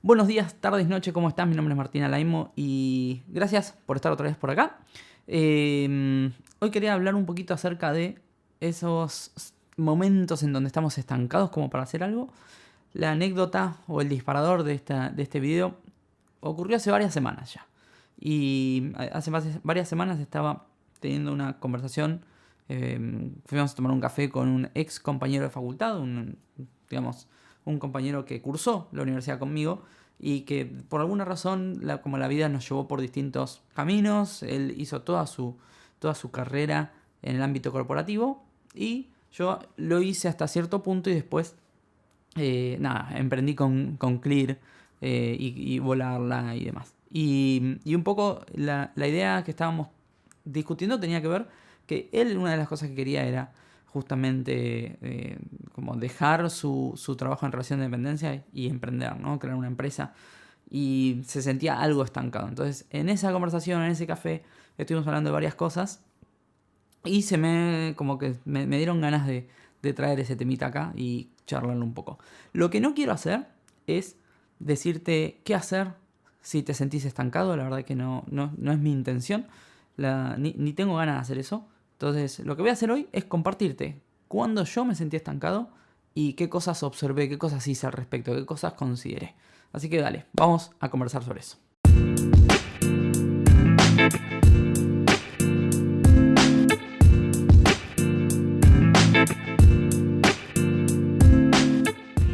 Buenos días, tardes, noches, ¿cómo estás? Mi nombre es Martín Alaimo y gracias por estar otra vez por acá. Hoy quería hablar un poquito acerca de esos momentos en donde estamos estancados como para hacer algo. La anécdota o el disparador de este video ocurrió hace varias semanas ya. Y hace varias semanas estaba teniendo una conversación. Fuimos a tomar un café con un ex compañero de facultad, un compañero que cursó la universidad conmigo y que por alguna razón, como la vida nos llevó por distintos caminos, él hizo toda su carrera en el ámbito corporativo y yo lo hice hasta cierto punto y después emprendí con Clear y volarla y demás. Y un poco la idea que estábamos discutiendo tenía que ver que él, una de las cosas que quería era justamente como dejar su trabajo en relación de dependencia y emprender, ¿no? Crear una empresa. Y se sentía algo estancado. Entonces, en esa conversación, en ese café, estuvimos hablando de varias cosas. Y como que me dieron ganas de traer ese temita acá y charlarlo un poco. Lo que no quiero hacer es decirte qué hacer si te sentís estancado. La verdad que no es mi intención. Ni tengo ganas de hacer eso. Entonces, lo que voy a hacer hoy es compartirte cuándo yo me sentí estancado y qué cosas observé, qué cosas hice al respecto, qué cosas consideré. Así que dale, vamos a conversar sobre eso.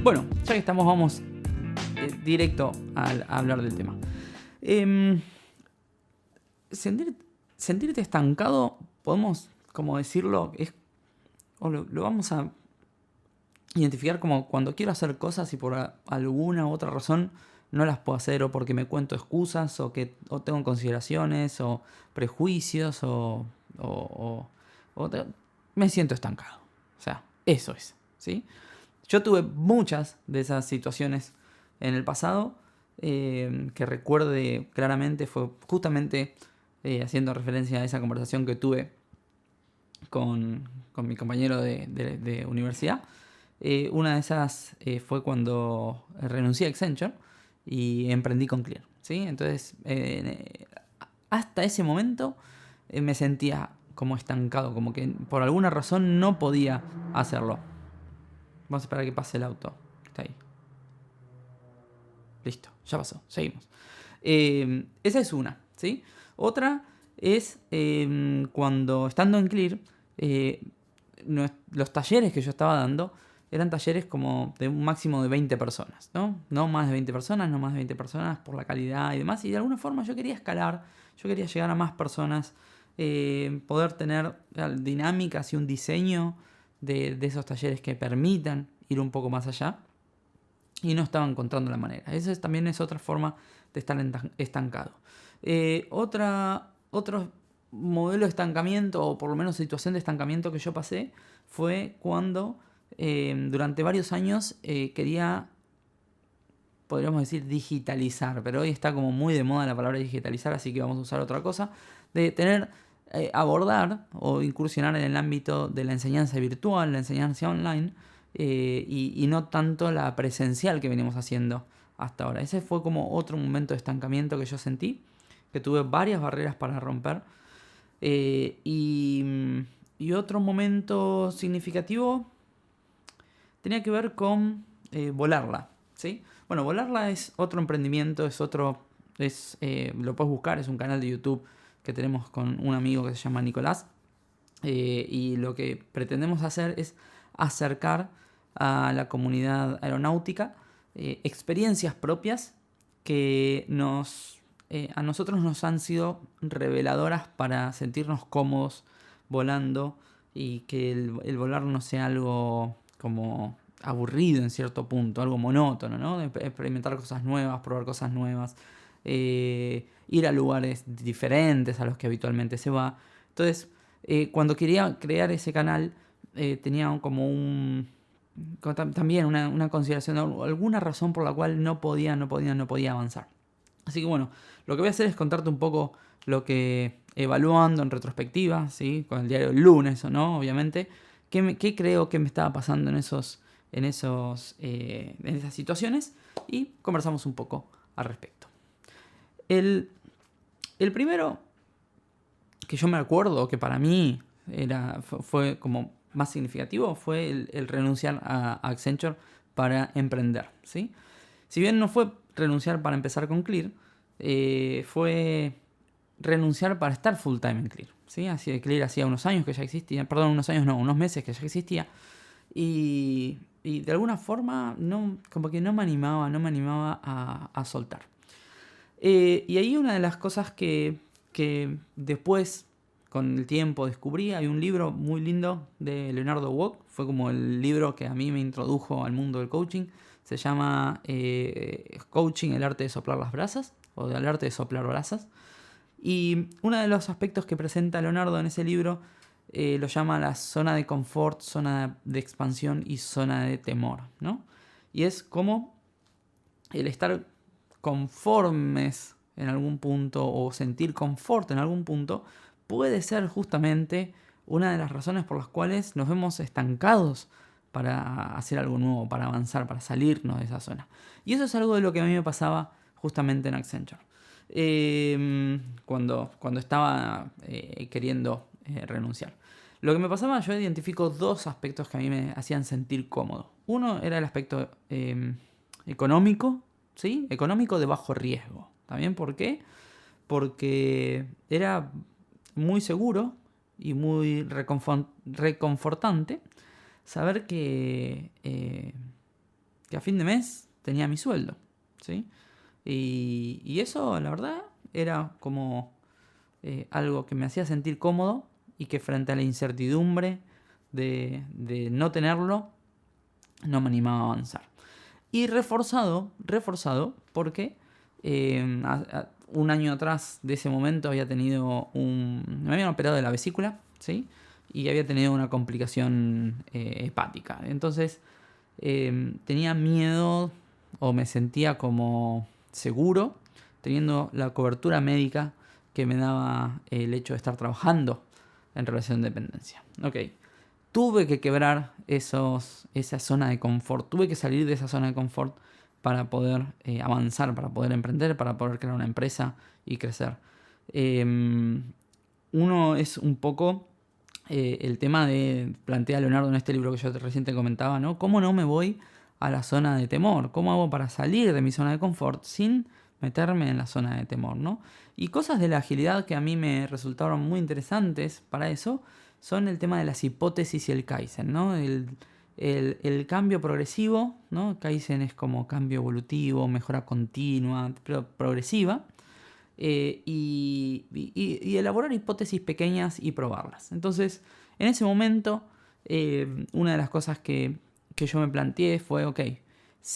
Bueno, ya que estamos, vamos directo a hablar del tema. Sentirte estancado, podemos, como decirlo, lo vamos a identificar como cuando quiero hacer cosas y por alguna u otra razón no las puedo hacer, o porque me cuento excusas, o tengo consideraciones, o prejuicios, me siento estancado. O sea, eso es, ¿sí? Yo tuve muchas de esas situaciones en el pasado, que recuerde claramente, fue justamente haciendo referencia a esa conversación que tuve con mi compañero de universidad. Una de esas fue cuando renuncié a Accenture y emprendí con Clear, ¿sí? Entonces, hasta ese momento me sentía como estancado, como que por alguna razón no podía hacerlo. Vamos a esperar a que pase el auto. Está ahí. Listo, ya pasó. Seguimos. Esa es una, ¿sí? Otra es cuando estando en Clear, los talleres que yo estaba dando eran talleres como de un máximo de 20 personas, ¿no? No más de 20 personas, no más de 20 personas por la calidad y demás. Y de alguna forma yo quería escalar, yo quería llegar a más personas, poder tener dinámicas y un diseño de esos talleres que permitan ir un poco más allá. Y no estaba encontrando la manera. Esa también es otra forma de estar estancado. Otro modelo de estancamiento, o por lo menos situación de estancamiento que yo pasé, fue cuando durante varios años quería, podríamos decir, digitalizar, pero hoy está como muy de moda la palabra digitalizar, así que vamos a usar otra cosa, de tener, abordar o incursionar en el ámbito de la enseñanza virtual, la enseñanza online, y no tanto la presencial que venimos haciendo hasta ahora. Ese fue como otro momento de estancamiento que yo sentí, que tuve varias barreras para romper. Y otro momento significativo tenía que ver con Volarla, ¿sí? Bueno, Volarla es otro emprendimiento, lo puedes buscar, es un canal de YouTube que tenemos con un amigo que se llama Nicolás. Y lo que pretendemos hacer es acercar a la comunidad aeronáutica experiencias propias que a nosotros nos han sido reveladoras para sentirnos cómodos volando, y que el volar no sea algo como aburrido en cierto punto, algo monótono, ¿no? De experimentar cosas nuevas, probar cosas nuevas, ir a lugares diferentes a los que habitualmente se va. Entonces, cuando quería crear ese canal, tenía también una consideración, alguna razón por la cual no podía avanzar. Así que bueno, lo que voy a hacer es contarte un poco lo que, evaluando en retrospectiva, ¿sí? Con el diario del lunes, ¿o no? Obviamente, qué creo que me estaba pasando en esas situaciones, y conversamos un poco al respecto. El primero que yo me acuerdo que para mí fue como más significativo fue el renunciar a Accenture para emprender, ¿sí? Si bien no fue renunciar para empezar con Clear, fue renunciar para estar full time en Clear, ¿sí? Así que Clear hacía unos años que ya existía, perdón, unos meses que ya existía. Y de alguna forma como que no me animaba a soltar. Y ahí una de las cosas que después, con el tiempo, descubrí, hay un libro muy lindo de Leonardo Walk, fue como el libro que a mí me introdujo al mundo del coaching, se llama Coaching, el arte de soplar las brasas, o del arte de soplar brasas. Y uno de los aspectos que presenta Leonardo en ese libro lo llama la zona de confort, zona de expansión y zona de temor, ¿no? Y es como el estar conformes en algún punto o sentir confort en algún punto puede ser justamente una de las razones por las cuales nos vemos estancados para hacer algo nuevo, para avanzar, para salirnos de esa zona. Y eso es algo de lo que a mí me pasaba justamente en Accenture. Cuando estaba queriendo renunciar. Lo que me pasaba, yo identifico dos aspectos que a mí me hacían sentir cómodo. Uno era el aspecto económico, ¿sí? Económico de bajo riesgo. ¿También por qué? Porque era muy seguro y muy reconfortante saber que a fin de mes tenía mi sueldo, ¿sí? Y eso, la verdad, era como algo que me hacía sentir cómodo y que frente a la incertidumbre de no tenerlo, no me animaba a avanzar. Y reforzado porque un año atrás de ese momento me habían operado de la vesícula, ¿sí? Y había tenido una complicación hepática. Entonces tenía miedo o me sentía como seguro teniendo la cobertura médica que me daba el hecho de estar trabajando en relación de dependencia. Ok, tuve que quebrar esa zona de confort, tuve que salir de esa zona de confort para poder avanzar, para poder emprender, para poder crear una empresa y crecer. Uno es un poco el tema de, plantea Leonardo en este libro que yo recién te comentaba, ¿no? ¿Cómo no me voy a la zona de temor? ¿Cómo hago para salir de mi zona de confort sin meterme en la zona de temor, ¿no? Y cosas de la agilidad que a mí me resultaron muy interesantes para eso son el tema de las hipótesis y el Kaizen, ¿no? El cambio progresivo, ¿no? Kaizen es como cambio evolutivo, mejora continua, pero progresiva. Y elaborar hipótesis pequeñas y probarlas. Entonces, en ese momento, una de las cosas que yo me planteé fue, ok,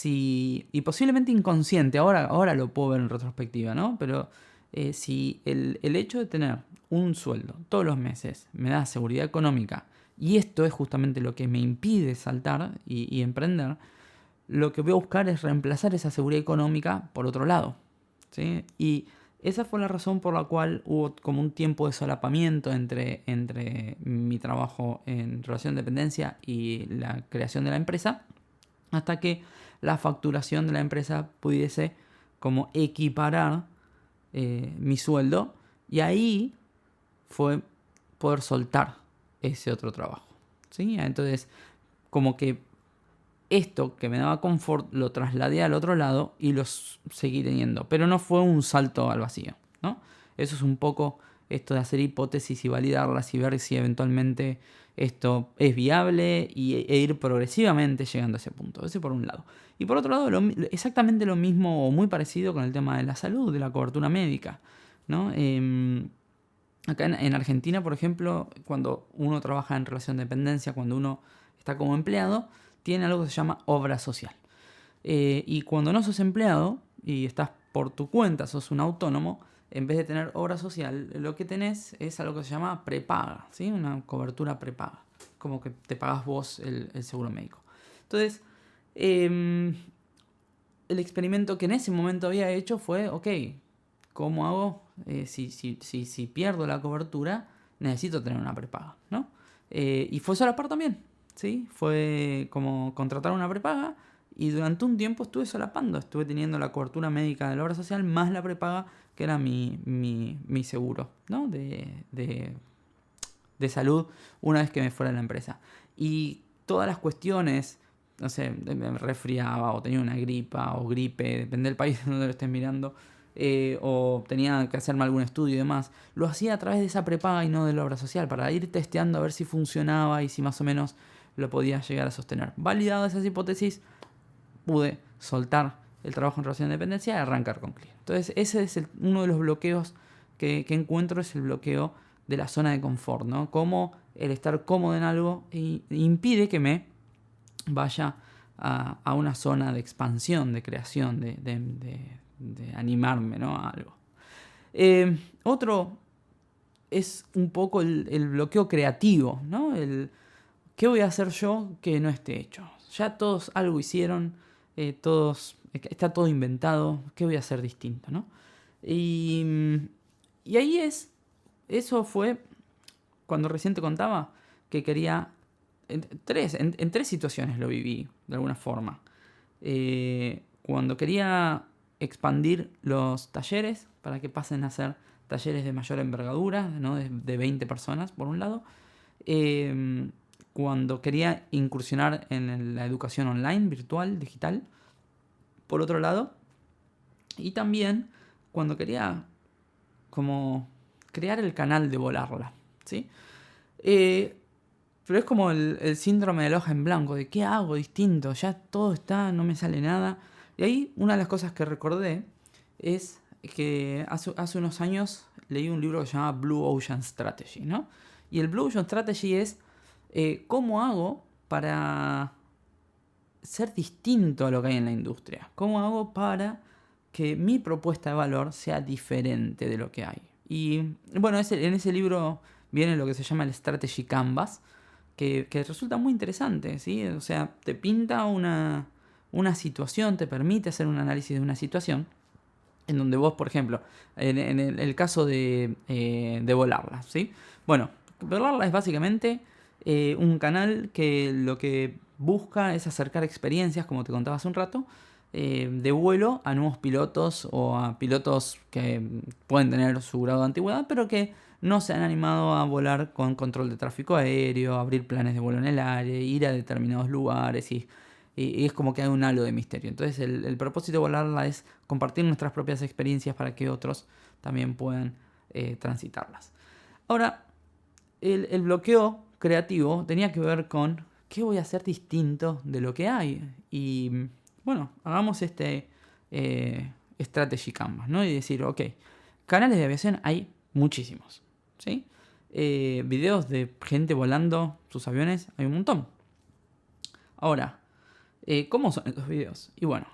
y posiblemente inconsciente, ahora lo puedo ver en retrospectiva, ¿no? Pero si el hecho de tener un sueldo todos los meses me da seguridad económica, y esto es justamente lo que me impide saltar y emprender, lo que voy a buscar es reemplazar esa seguridad económica por otro lado, ¿sí? Y esa fue la razón por la cual hubo como un tiempo de solapamiento entre mi trabajo en relación de dependencia y la creación de la empresa, hasta que la facturación de la empresa pudiese como equiparar mi sueldo, y ahí fue poder soltar ese otro trabajo, ¿sí? Entonces, como que esto que me daba confort lo trasladé al otro lado y lo seguí teniendo. Pero no fue un salto al vacío, ¿no? Eso es un poco esto de hacer hipótesis y validarlas y ver si eventualmente esto es viable e ir progresivamente llegando a ese punto. Ese por un lado. Y por otro lado, exactamente lo mismo o muy parecido con el tema de la salud, de la cobertura médica, ¿no? Acá en Argentina, por ejemplo, cuando uno trabaja en relación de dependencia, cuando uno está como empleado, tiene algo que se llama obra social. Y cuando no sos empleado y estás por tu cuenta, sos un autónomo, en vez de tener obra social, lo que tenés es algo que se llama prepaga, ¿sí? Una cobertura prepaga, como que te pagas vos el seguro médico. Entonces, el experimento que en ese momento había hecho fue, ok, ¿cómo hago? Si pierdo la cobertura, necesito tener una prepaga, ¿no? Y fue solapar también, ¿sí? Fue como contratar una prepaga Y durante un tiempo estuve solapando, estuve teniendo la cobertura médica de la obra social más la prepaga, que era mi seguro, ¿no? De salud una vez que me fuera de la empresa. Y todas las cuestiones, no sé, me resfriaba o tenía una gripa o gripe, depende del país donde lo estés mirando, o tenía que hacerme algún estudio y demás, lo hacía a través de esa prepaga y no de la obra social, para ir testeando a ver si funcionaba y si más o menos lo podía llegar a sostener. Validadas esas hipótesis, pude soltar el trabajo en relación de dependencia y arrancar con Clear. Entonces ese es uno de los bloqueos que encuentro, es el bloqueo de la zona de confort, ¿no? Cómo el estar cómodo en algo impide que me vaya a una zona de expansión, de creación, de animarme, ¿no? A algo. Otro es un poco el bloqueo creativo, ¿no? ¿Qué voy a hacer yo que no esté hecho? Ya todos algo hicieron, está todo inventado, ¿qué voy a hacer distinto, ¿no? Y ahí eso fue cuando recién te contaba que quería, en tres situaciones lo viví de alguna forma. Cuando quería expandir los talleres para que pasen a ser talleres de mayor envergadura, ¿no? de 20 personas por un lado. Cuando quería incursionar en la educación online, virtual, digital, por otro lado. Y también cuando quería como crear el canal de Volarla, ¿sí? Pero es como el síndrome de la hoja en blanco, de qué hago distinto, ya todo está, no me sale nada. Y ahí una de las cosas que recordé es que hace unos años leí un libro que se llama Blue Ocean Strategy, ¿no? Y el Blue Ocean Strategy es cómo hago para ser distinto a lo que hay en la industria. ¿Cómo hago para que mi propuesta de valor sea diferente de lo que hay? Y bueno, en ese libro viene lo que se llama el Strategy Canvas, que resulta muy interesante, ¿sí? O sea, te pinta una situación, te permite hacer un análisis de una situación, en donde vos, por ejemplo, en el caso de Volarla, ¿sí? Bueno, Volarla es básicamente un canal que lo que busca es acercar experiencias, como te contaba hace un rato, de vuelo a nuevos pilotos o a pilotos que pueden tener su grado de antigüedad, pero que no se han animado a volar con control de tráfico aéreo, abrir planes de vuelo en el aire, ir a determinados lugares y es como que hay un halo de misterio. Entonces el propósito de Volarla es compartir nuestras propias experiencias para que otros también puedan transitarlas. Ahora, el bloqueo creativo tenía que ver con qué voy a hacer distinto de lo que hay. Y bueno, hagamos Strategy Canvas, ¿no? Y decir, ok, canales de aviación hay muchísimos, ¿sí? Videos de gente volando sus aviones hay un montón. Ahora, ¿cómo son estos videos? Y bueno,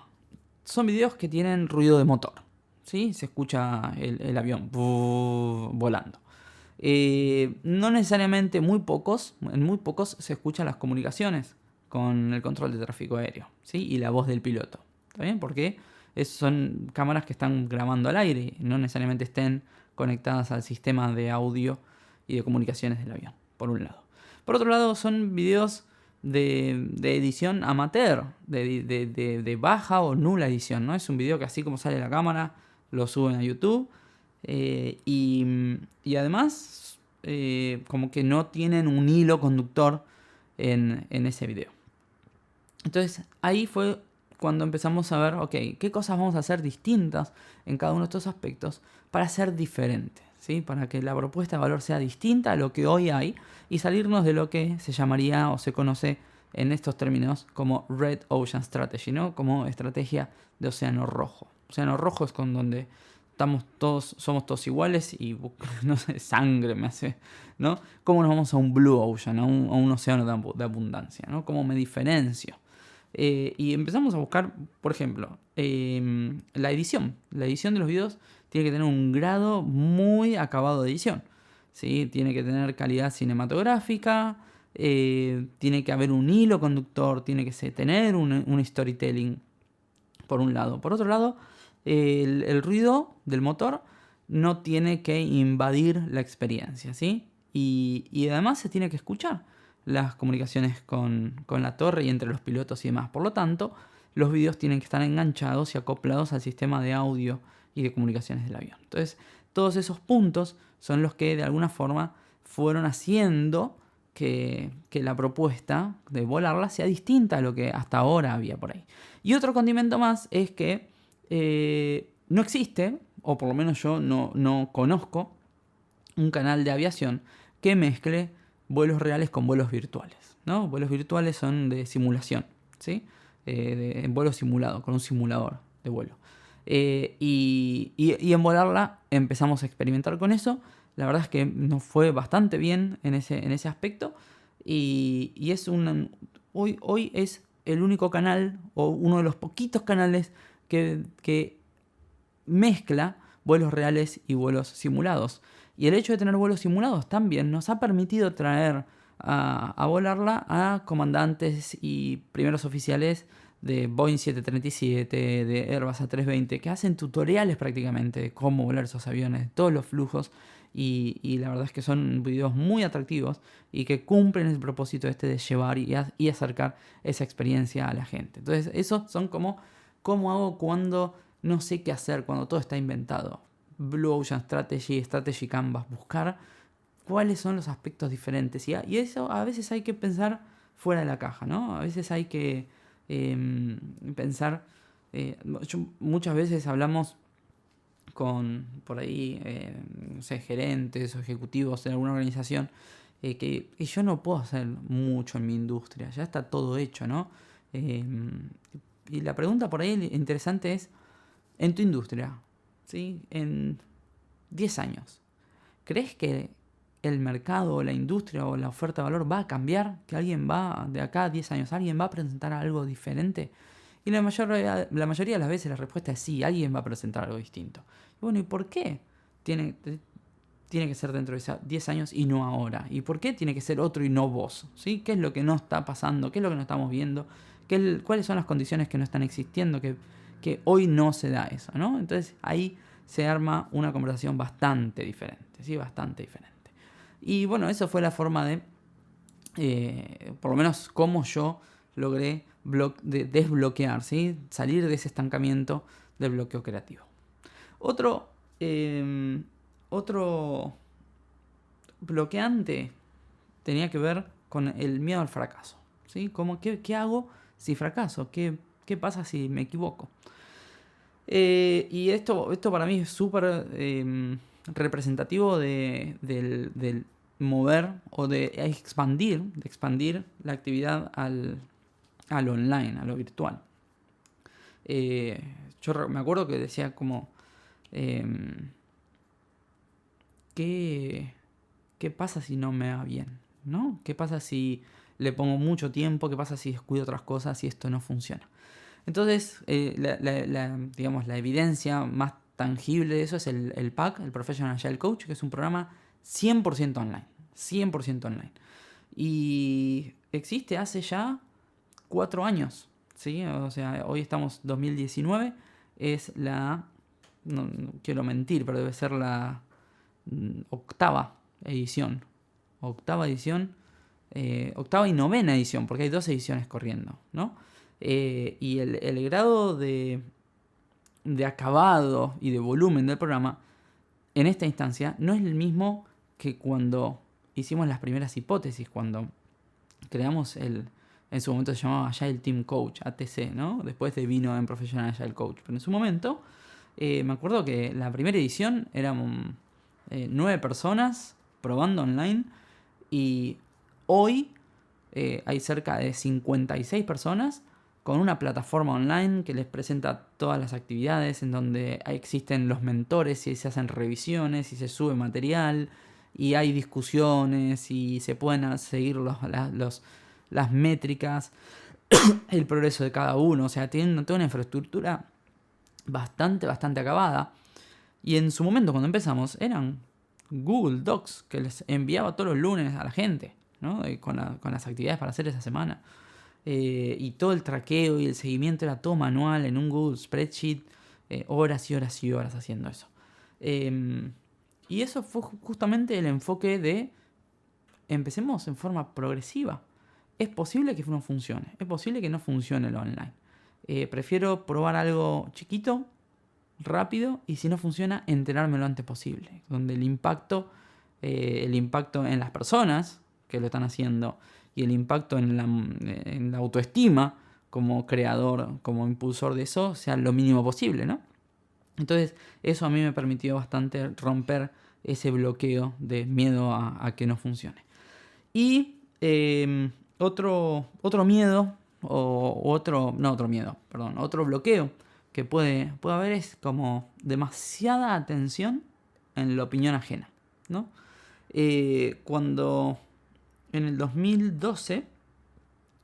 son videos que tienen ruido de motor, ¿sí? Se escucha el avión volando. No necesariamente en muy pocos se escuchan las comunicaciones con el control de tráfico aéreo, ¿sí? Y la voz del piloto, ¿está bien? Porque son cámaras que están grabando al aire, no necesariamente estén conectadas al sistema de audio y de comunicaciones del avión, por un lado. Por otro lado, son videos de edición amateur, de baja o nula edición, ¿no? Es un video que así como sale la cámara, lo suben a YouTube. Y además, como que no tienen un hilo conductor en ese video. Entonces, ahí fue cuando empezamos a ver, ok, qué cosas vamos a hacer distintas en cada uno de estos aspectos para ser diferentes, ¿sí? Para que la propuesta de valor sea distinta a lo que hoy hay y salirnos de lo que se llamaría o se conoce en estos términos como Red Ocean Strategy, ¿no? Como estrategia de océano rojo. Océano rojo es con donde somos todos iguales y no sé, sangre me hace, ¿no? ¿Cómo nos vamos a un Blue Ocean, a un océano de abundancia, ¿no? ¿Cómo me diferencio? Y empezamos a buscar, por ejemplo, la edición. La edición de los videos tiene que tener un grado muy acabado de edición, ¿sí? Tiene que tener calidad cinematográfica, tiene que haber un hilo conductor, tiene que tener un storytelling, por un lado. Por otro lado, el ruido del motor no tiene que invadir la experiencia, ¿sí? Y además se tiene que escuchar las comunicaciones con la torre y entre los pilotos y demás. Por lo tanto, los vídeos tienen que estar enganchados y acoplados al sistema de audio y de comunicaciones del avión. Entonces, todos esos puntos son los que de alguna forma fueron haciendo que la propuesta de volarla sea distinta a lo que hasta ahora había por ahí. Y otro condimento más es que no existe, o por lo menos yo no conozco, un canal de aviación que mezcle vuelos reales con vuelos virtuales, ¿no? Vuelos virtuales son de simulación, ¿sí? En vuelo simulado, con un simulador de vuelo. Y en volarla empezamos a experimentar con eso. La verdad es que nos fue bastante bien en ese aspecto. Y es hoy es el único canal, o uno de los poquitos canales que mezcla vuelos reales y vuelos simulados. Y el hecho de tener vuelos simulados también nos ha permitido traer a volarla a comandantes y primeros oficiales de Boeing 737, de Airbus A320, que hacen tutoriales prácticamente de cómo volar esos aviones, de todos los flujos. Y la verdad es que son videos muy atractivos y que cumplen el propósito de llevar y acercar esa experiencia a la gente. Entonces, esos son como cómo hago cuando no sé qué hacer, cuando todo está inventado. Blue Ocean Strategy, Strategy Canvas, buscar cuáles son los aspectos diferentes. Y eso a veces hay que pensar fuera de la caja, ¿no? A veces hay que pensar... muchas veces hablamos con, por ahí, no sé, gerentes o ejecutivos de alguna organización, que yo no puedo hacer mucho en mi industria, ya está todo hecho, ¿no? Y la pregunta por ahí interesante es, en tu industria, ¿sí? En 10 años, ¿crees que el mercado o la industria o la oferta de valor va a cambiar? ¿Que alguien va, de acá a 10 años, alguien va a presentar algo diferente? Y la mayoría de las veces la respuesta es sí, alguien va a presentar algo distinto. Y bueno, ¿y por qué tiene que ser dentro de 10 años y no ahora? ¿Y por qué tiene que ser otro y no vos? ¿Sí? ¿Qué es lo que no está pasando? ¿Qué es lo que no estamos viendo? ¿Cuáles son las condiciones que no están existiendo? Que hoy no se da eso, ¿no? Entonces ahí se arma una conversación bastante diferente, ¿sí? Bastante diferente. Y bueno, eso fue la forma de, por lo menos cómo yo logré desbloquear, ¿sí? Salir de ese estancamiento del bloqueo creativo. Otro bloqueante tenía que ver con el miedo al fracaso, ¿sí? ¿Qué hago si fracaso? ¿Qué pasa si me equivoco? Y esto para mí es súper representativo del mover o de expandir la actividad al online, a lo virtual. Yo me acuerdo que decía como, ¿qué pasa si no me va bien? ¿No? ¿Qué pasa si le pongo mucho tiempo? ¿Qué pasa si descuido otras cosas y esto no funciona? Entonces, digamos, la evidencia más tangible de eso es el PAC, el Professional Agile Coach, que es un programa 100% online. 100% online. Y existe hace ya 4 años, ¿sí? O sea, hoy estamos 2019, es no quiero mentir, pero debe ser la octava edición. Octava y novena edición, porque hay 2 ediciones corriendo, ¿no? Y el grado de acabado y de volumen del programa en esta instancia no es el mismo que cuando hicimos las primeras hipótesis, cuando creamos en su momento se llamaba Agile Team Coach, ATC, ¿no? Después vino en Professional Agile Coach. Pero en su momento, me acuerdo que la primera edición eran 9 personas probando online, y hoy hay cerca de 56 personas con una plataforma online que les presenta todas las actividades, en donde existen los mentores y se hacen revisiones y se sube material y hay discusiones y se pueden seguir las métricas, el progreso de cada uno. O sea, tienen toda una infraestructura bastante acabada. Y en su momento, cuando empezamos, eran Google Docs que les enviaba todos los lunes a la gente, ¿no? Con las actividades para hacer esa semana. Y todo el traqueo y el seguimiento era todo manual en un Google Spreadsheet, horas y horas y horas haciendo eso. Y eso fue justamente el enfoque de empecemos en forma progresiva. Es posible que no funcione, es posible que no funcione lo online. prefiero probar algo chiquito, rápido, y si no funciona, enterarme lo antes posible. Donde el impacto en las personas que lo están haciendo y el impacto en la autoestima como creador, como impulsor de eso, sea lo mínimo posible, ¿no? Entonces, eso a mí me permitió bastante romper ese bloqueo de miedo a que no funcione. Y otro miedo, otro bloqueo que puede haber es como demasiada atención en la opinión ajena, ¿no? Cuando en el 2012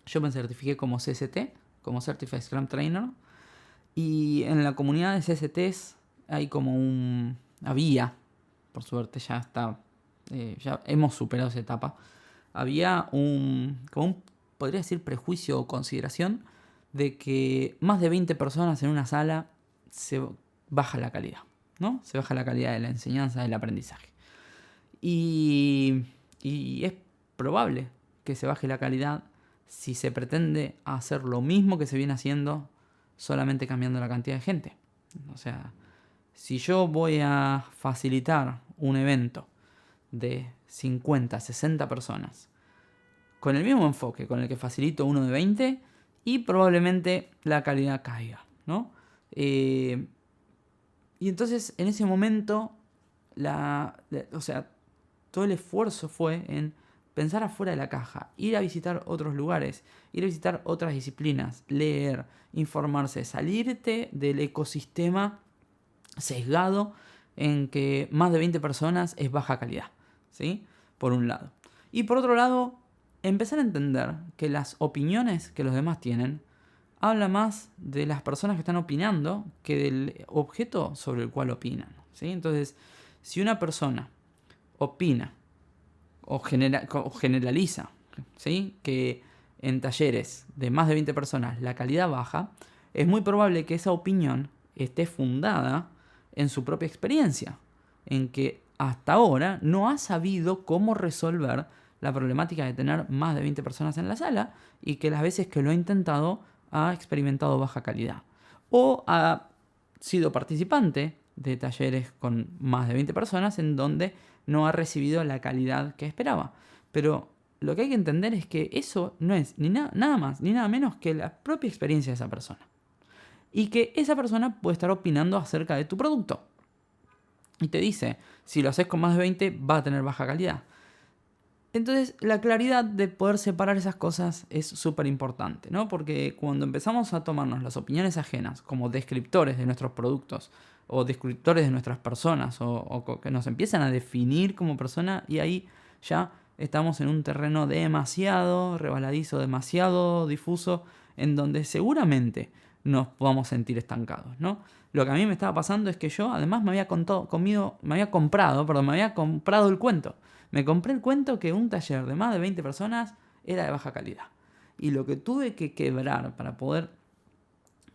yo me certifiqué como CST, como Certified Scrum Trainer, y en la comunidad de CSTs hay como había, por suerte ya está, ya hemos superado esa etapa, había podría decir, prejuicio o consideración de que más de 20 personas en una sala se baja la calidad, ¿no? Se baja la calidad de la enseñanza, del aprendizaje. Y es probable que se baje la calidad si se pretende hacer lo mismo que se viene haciendo, solamente cambiando la cantidad de gente. O sea, si yo voy a facilitar un evento de 50, 60 personas con el mismo enfoque con el que facilito uno de 20, y probablemente la calidad caiga, ¿no? Y entonces en ese momento todo el esfuerzo fue en pensar afuera de la caja, ir a visitar otros lugares, ir a visitar otras disciplinas, leer, informarse, salirte del ecosistema sesgado en que más de 20 personas es baja calidad, ¿sí? Por un lado. Y por otro lado, empezar a entender que las opiniones que los demás tienen habla más de las personas que están opinando que del objeto sobre el cual opinan, ¿sí? Entonces, si una persona opina o generaliza, ¿sí?, que en talleres de más de 20 personas la calidad baja, es muy probable que esa opinión esté fundada en su propia experiencia, en que hasta ahora no ha sabido cómo resolver la problemática de tener más de 20 personas en la sala, y que las veces que lo ha intentado ha experimentado baja calidad. O ha sido participante de talleres con más de 20 personas en donde no ha recibido la calidad que esperaba. Pero lo que hay que entender es que eso no es nada más ni nada menos que la propia experiencia de esa persona. Y que esa persona puede estar opinando acerca de tu producto. Y te dice, si lo haces con más de 20 va a tener baja calidad. Entonces, la claridad de poder separar esas cosas es súper importante, ¿no? Porque cuando empezamos a tomarnos las opiniones ajenas como descriptores de nuestros productos, o descriptores de nuestras personas, o que nos empiezan a definir como persona, y ahí ya estamos en un terreno demasiado resbaladizo, demasiado difuso, en donde seguramente nos podamos sentir estancados, ¿no? Lo que a mí me estaba pasando es que yo, además, me había comprado el cuento. Me compré el cuento que un taller de más de 20 personas era de baja calidad. Y lo que tuve que quebrar para poder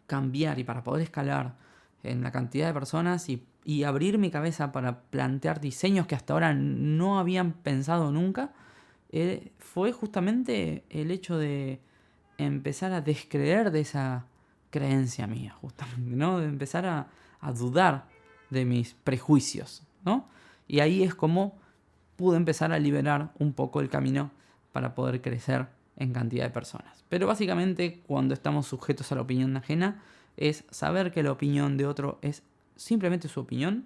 cambiar y para poder escalar en la cantidad de personas y abrir mi cabeza para plantear diseños que hasta ahora no habían pensado nunca, fue justamente el hecho de empezar a descreer de esa creencia mía, justamente, ¿no? De empezar a dudar de mis prejuicios, ¿no? Y ahí es como pude empezar a liberar un poco el camino para poder crecer en cantidad de personas. Pero básicamente, cuando estamos sujetos a la opinión ajena, es saber que la opinión de otro es simplemente su opinión,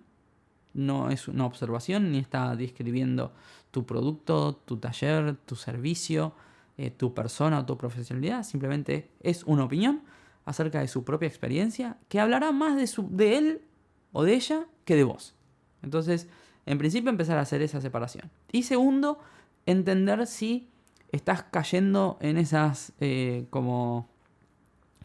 no es una observación, ni está describiendo tu producto, tu taller, tu servicio, tu persona o tu profesionalidad. Simplemente es una opinión acerca de su propia experiencia que hablará más de él o de ella que de vos. Entonces, en principio, empezar a hacer esa separación. Y segundo, entender si estás cayendo en esas como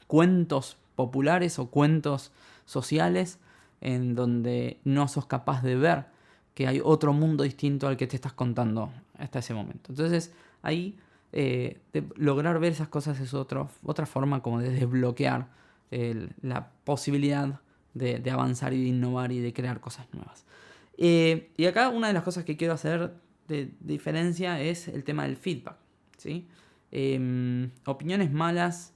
cuentos populares o cuentos sociales en donde no sos capaz de ver que hay otro mundo distinto al que te estás contando hasta ese momento. Entonces, ahí lograr ver esas cosas es otra forma como de desbloquear la posibilidad de avanzar y de innovar y de crear cosas nuevas. Y acá una de las cosas que quiero hacer de diferencia es el tema del feedback, ¿sí? Opiniones malas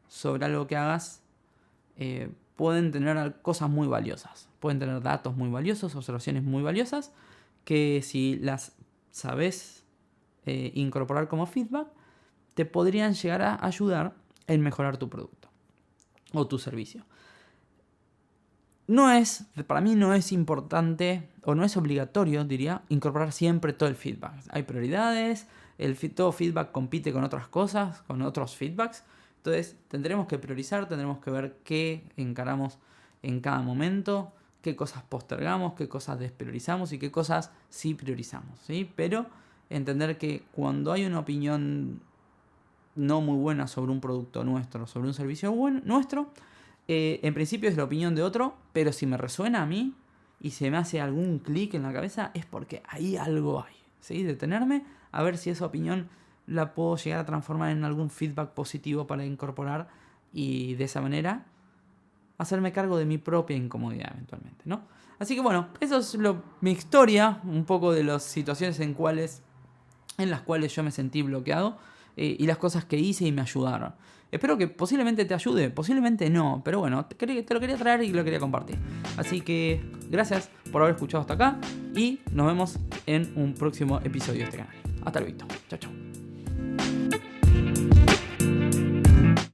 sobre algo que hagas pueden tener cosas muy valiosas. Pueden tener datos muy valiosos, observaciones muy valiosas, que si las sabes incorporar como feedback, te podrían llegar a ayudar en mejorar tu producto o tu servicio. Para mí no es importante o no es obligatorio, diría, incorporar siempre todo el feedback. Hay prioridades, todo feedback compite con otras cosas, con otros feedbacks. Entonces tendremos que priorizar, tendremos que ver qué encaramos en cada momento, qué cosas postergamos, qué cosas despriorizamos y qué cosas sí priorizamos, ¿sí? Pero entender que cuando hay una opinión no muy buena sobre un producto nuestro, sobre un servicio nuestro, en principio es la opinión de otro, pero si me resuena a mí y se me hace algún clic en la cabeza, es porque ahí algo hay, ¿sí? Detenerme a ver si esa opinión la puedo llegar a transformar en algún feedback positivo para incorporar y de esa manera hacerme cargo de mi propia incomodidad eventualmente, ¿no? Así que bueno, eso es mi historia, un poco de las situaciones en las cuales yo me sentí bloqueado y las cosas que hice y me ayudaron. Espero que posiblemente te ayude, posiblemente no, pero bueno, te lo quería traer y lo quería compartir. Así que gracias por haber escuchado hasta acá y nos vemos en un próximo episodio de este canal. Hasta luego. Chao, chao.